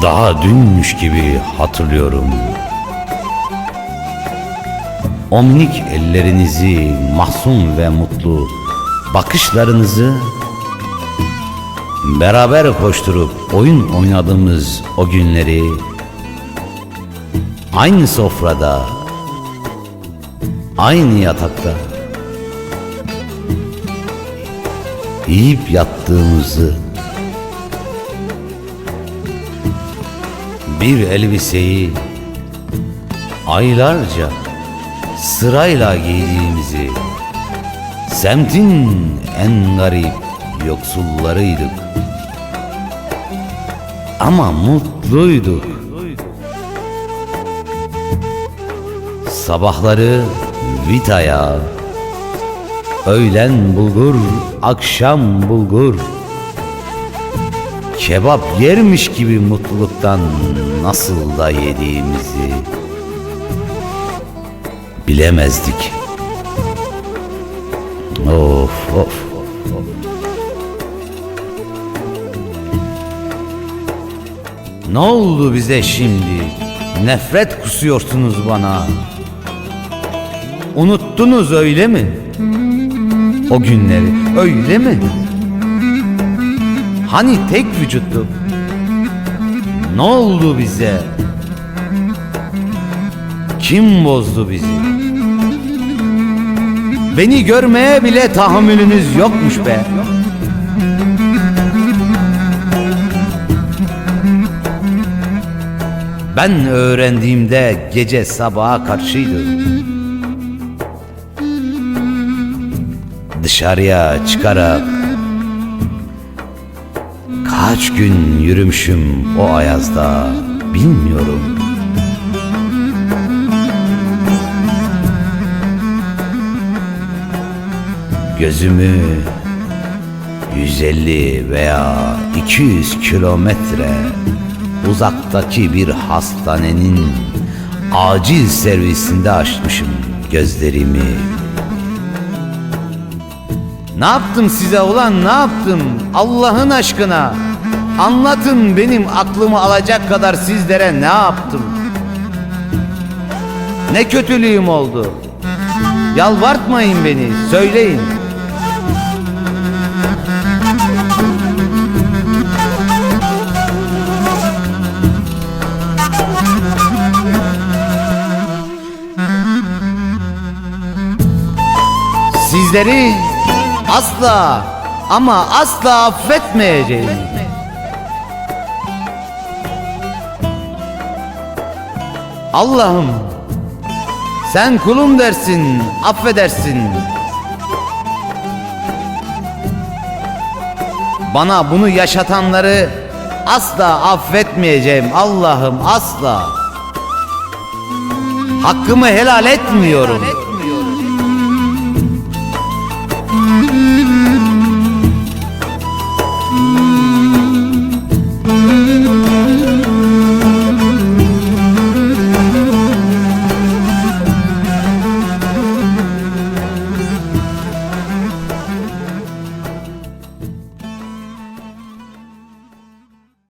Daha dünmüş gibi hatırlıyorum. O minik ellerinizi, mahzun ve mutlu bakışlarınızı, beraber koşturup oyun oynadığımız o günleri, aynı sofrada, aynı yatakta yiyip yattığımızı, bir elbiseyi aylarca sırayla giydiğimizi, semtin en garip yoksullarıydık ama mutluyduk. Sabahları vitaya, öğlen bulgur, akşam bulgur, kebap yermiş gibi mutluluktan nasıl da yediğimizi bilemezdik. Of of. Ne oldu bize şimdi? Nefret kusuyorsunuz bana. Unuttunuz öyle mi? O günleri öyle mi? Hani tek vücuttuk? Ne oldu bize? Kim bozdu bizi? Beni görmeye bile tahammülünüz yokmuş be. Ben öğrendiğimde gece sabaha karşıydı. Dışarıya çıkarak kaç gün yürümüşüm o ayazda bilmiyorum. Gözümü 150 veya 200 kilometre uzaktaki bir hastanenin acil servisinde açmışım gözlerimi. Ne yaptım size ulan, ne yaptım? Allah'ın aşkına anlatın, benim aklımı alacak kadar sizlere ne yaptım? Ne kötülüğüm oldu? Yalvartmayın beni, söyleyin. Sizleri asla ama asla affetmeyeceğim. Allah'ım, sen kulum dersin, affedersin. Bana bunu yaşatanları asla affetmeyeceğim Allah'ım, asla. Hakkımı helal etmiyorum.